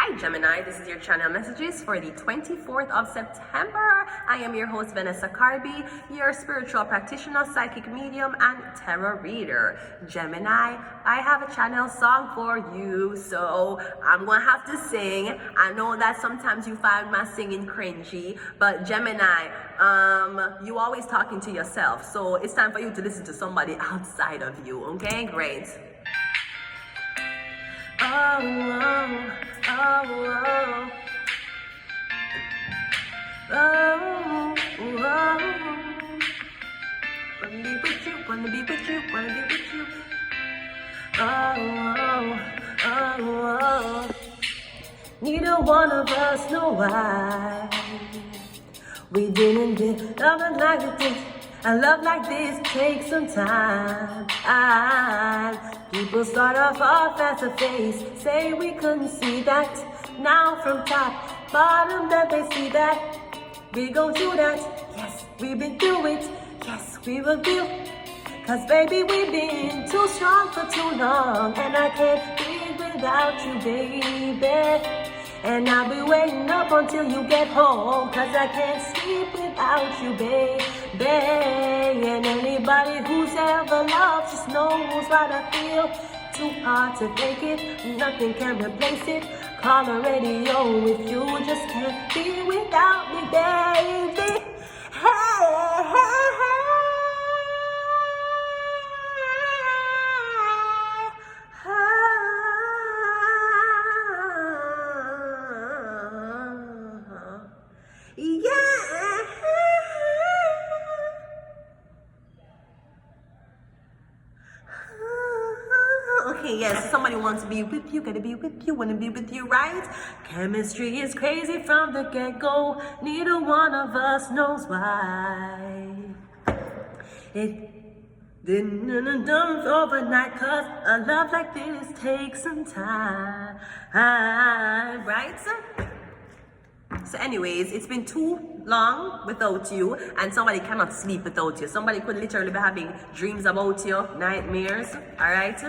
Hi Gemini, this is your channel messages for the 24th of September. I am your host Vanessa Carby, your spiritual practitioner, psychic medium, and tarot reader. Gemini, I have a channel song for you, so I'm gonna have to sing. I know that sometimes you find my singing cringy, but Gemini, you always talking to yourself, so it's time for you to listen to somebody outside of you, okay? Great. Oh, oh, oh, oh, oh. Wanna be with you, wanna be with you, wanna be with you. Oh, oh, oh. Neither one of us know why we didn't get love like this. And love like this takes some time. People start off as a face, say we couldn't see that. Now from top, bottom, that they see that. We gon' do that, yes, we've been through it, yes, we will do. Cause baby, we've been too strong for too long. And I can't breathe without you, baby. And I'll be waiting up until you get home. Cause I can't sleep without you, baby. And anybody who's ever loved just knows what I feel. Too hard to fake it, nothing can replace it. Call the radio if you just can't be without me, baby. Hey, hey, hey. Okay, yes, somebody wants to be with you, gotta be with you, wanna be with you, right? Chemistry is crazy from the get-go. Neither one of us knows why. It didn't done overnight, cause a love like this takes some time, right? So anyways, it's been too long without you, and somebody cannot sleep without you. Somebody could literally be having dreams about you, nightmares, all right?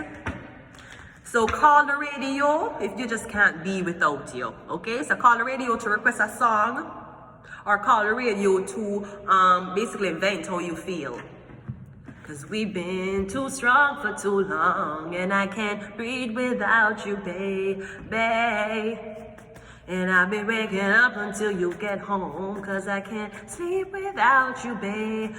So call the radio if you just can't be without you, okay? So call the radio to request a song, or call the radio to basically vent how you feel. Cause we've been too strong for too long, and I can't breathe without you, baby. And I'll be waking up until you get home. Cause I can't sleep without you, baby.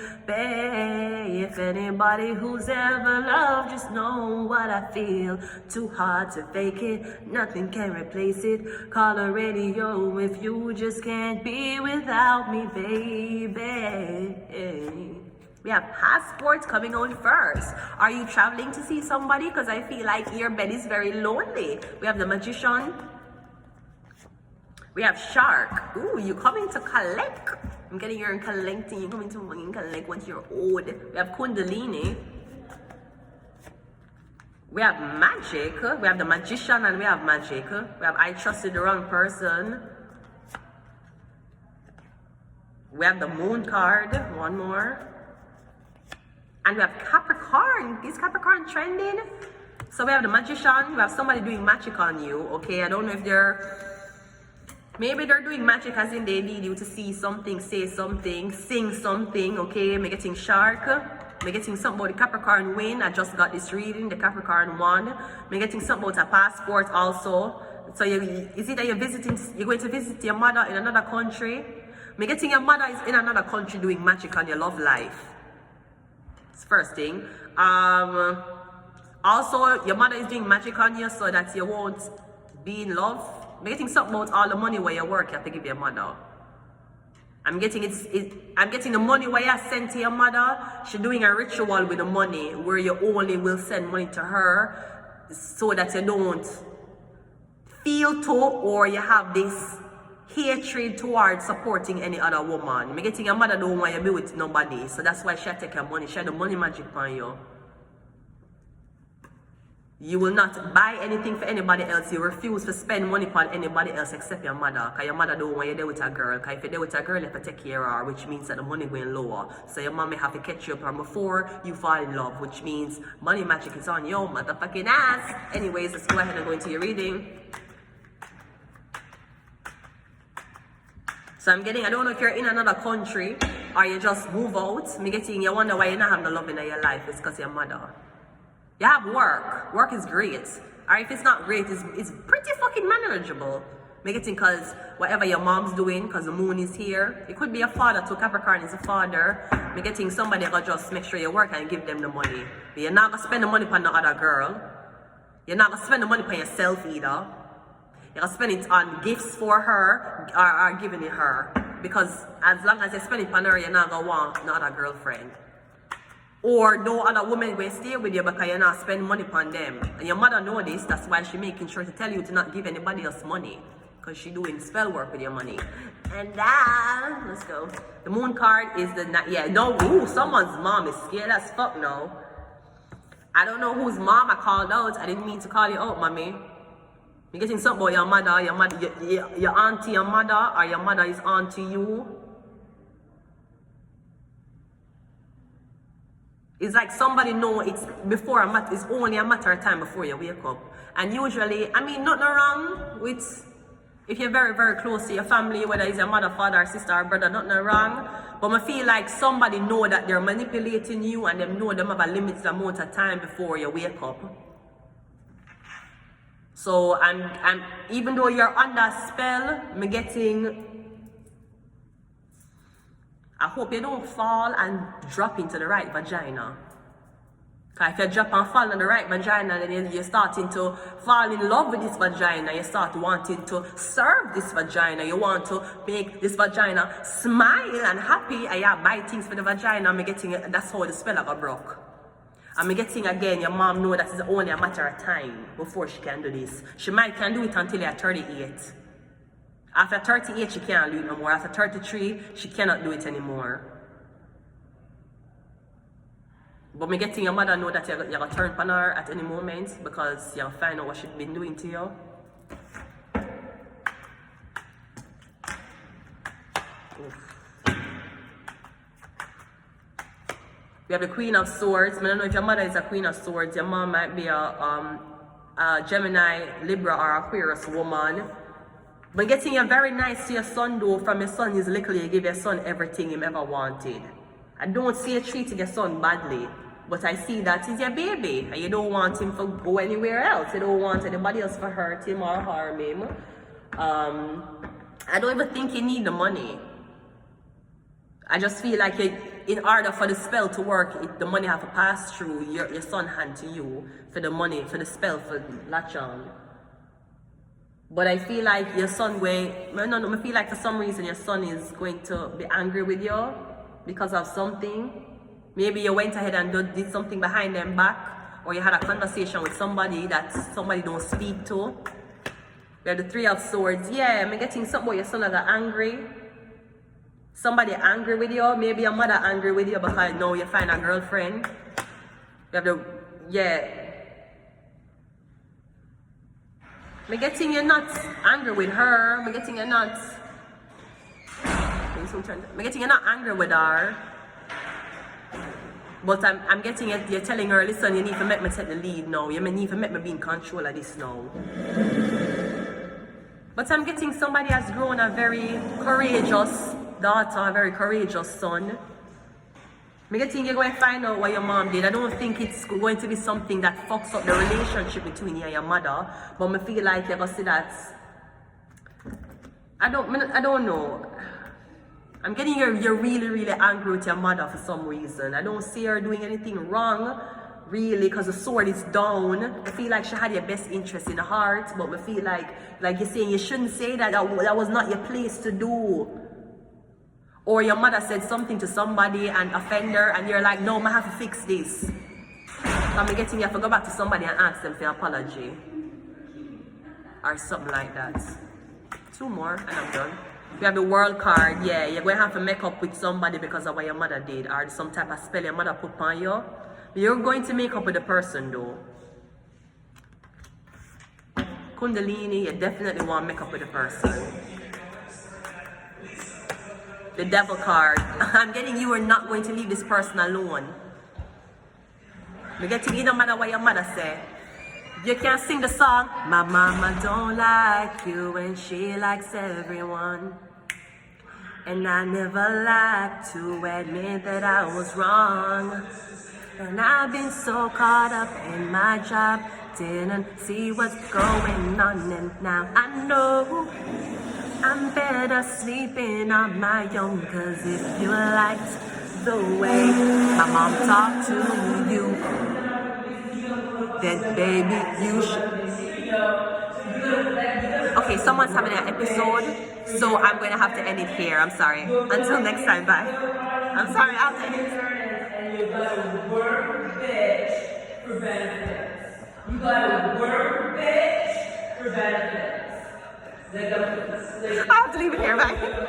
If anybody who's ever loved just know what I feel. Too hard to fake it, nothing can replace it. Call the radio if you just can't be without me, baby. We have passports coming on first. Are you traveling to see somebody? Because I feel like your bed is very lonely. We have the Magician. We have Shark. Ooh, you coming to collect. I'm getting you're collecting. You're coming to collect what you're owed. We have Kundalini. We have Magic. We have the Magician and we have Magic. We have I trusted the wrong person. We have the Moon card. One more. And we have Capricorn. Is Capricorn trending? So we have the Magician. We have somebody doing magic on you. Okay, I don't know if they're... Maybe they're doing magic as in they need you to see something, say something, sing something, okay? I'm getting Shark. I'm getting something about the Capricorn win. I just got this reading, the Capricorn won. I'm getting something about a passport also. So is it that you're going to visit your mother in another country? I'm getting your mother is in another country doing magic on your love life. It's first thing. Also, your mother is doing magic on you so that you won't be in love. I'm getting something about all the money where you work, you have to give your mother. I'm getting I'm getting the money where you send to your mother. She's doing a ritual with the money where you only will send money to her so that you don't feel to or you have this hatred towards supporting any other woman. I'm getting your mother don't want you to be with nobody, so that's why she take your money. She had the money magic on you. You will not buy anything for anybody else. You refuse to spend money on anybody else except your mother. Because your mother don't want you there with a girl. Because if you're there with a girl, you have to take care of her, which means that the money going lower. So your mom may have to catch you up before you fall in love, which means money magic is on your motherfucking ass. Anyways, let's go ahead and go into your reading. So I'm getting, I don't know if you're in another country or you just move out. Me getting, you wonder why you not have no love in your life. It's because your mother. You have work. Work is great. Or if it's not great, it's pretty fucking manageable. Me getting, because whatever your mom's doing, because the moon is here. It could be a father too. Capricorn is a father. Me getting somebody gonna just make sure you work and give them the money. But you're not gonna spend the money on the other girl. You're not gonna spend the money on yourself either. You're gonna spend it on gifts for her or giving it her. Because as long as you spend it on her, you're not gonna want no other girlfriend. Or no other woman will stay with you because you're not spending money on them. And your mother knows this, that's why she's making sure to tell you to not give anybody else money. Because she's doing spell work with your money. And let's go. The moon card is the, someone's mom is scared as fuck now. I don't know whose mom I called out. I didn't mean to call you out, mommy. You're getting something about your mother, your auntie, your mother, or your mother is on to you. It's like somebody know it's before it's only a matter of time before you wake up. And usually, I mean, nothing wrong with, if you're very, very close to your family, whether it's your mother, father, or sister, or brother, nothing wrong. But I feel like somebody know that they're manipulating you and they know them have a limited amount of time before you wake up. So I'm even though you're under spell, I'm getting, I hope you don't fall and drop into the right vagina. Because if you drop and fall in the right vagina, then you're starting to fall in love with this vagina. You start wanting to serve this vagina. You want to make this vagina smile and happy. And you buy things for the vagina. I'm getting, that's how the spell got broke. I'm getting again, your mom know that it's only a matter of time before she can do this. She might can do it until you're 38. After 38, she can't do it no more. After 33, she cannot do it anymore. But me getting your mother know that you're going to turn on her at any moment because you'll find out what she's been doing to you. Oof. We have the Queen of Swords. I don't know if your mother is a Queen of Swords. Your mom might be a Gemini, Libra, or Aquarius woman. But getting you very nice to your son though. From your son is little, you give your son everything he ever wanted. I don't see you treating your son badly. But I see that he's your baby. And you don't want him to go anywhere else. You don't want anybody else to hurt him or harm him. I don't even think you need the money. I just feel like in order for the spell to work, the money have to pass through your son's hand to you for the money, for the spell, for latch on. But I feel like your son I feel like for some reason your son is going to be angry with you because of something. Maybe you went ahead and did something behind them back, or you had a conversation with somebody that somebody don't speak to. We have the Three of Swords. Yeah, I'm getting something about your son that are angry. Somebody angry with you, maybe your mother angry with you because now you find a girlfriend. You have the, I'm getting you're not angry with her. I'm getting you're not angry with her. But I'm getting it, you're telling her, listen, you need to make me take the lead now. You need to make me be in control of this now. But I'm getting somebody has grown a very courageous daughter, a very courageous son. I'm getting you're going to find out what your mom did. I don't think it's going to be something that fucks up the relationship between you and your mother. But I feel like you're going to see that. I don't know. I'm getting you're really, really angry with your mother for some reason. I don't see her doing anything wrong, really, because the sword is down. I feel like she had your best interest in the heart, but I feel like you're saying you shouldn't say that. That was not your place to do. Or your mother said something to somebody and offend her, and you're like, no, I have to fix this. I'm getting you have to go back to somebody and ask them for an apology. Or something like that. 2 more, and I'm done. You have the World card. Yeah, you're going to have to make up with somebody because of what your mother did, or some type of spell your mother put on you. You're going to make up with the person though. Kundalini, you definitely want to make up with the person. The Devil card. I'm getting you are not going to leave this person alone. I'm getting you no matter what your mother say. You can't sing the song, my mama don't like you and she likes everyone. And I never like to admit that I was wrong. And I've been so caught up in my job, didn't see what's going on. And now I know I'm better sleeping on my own. Cause if you liked the way my mom talked to you, then baby you should. Okay, someone's having an episode, so I'm gonna have to end it here. I'm sorry. Until next time, bye. I'm sorry, I'll end it. And you gotta work, bitch, for benefits. You gotta work, bitch, for benefits. I have to leave it here, bye.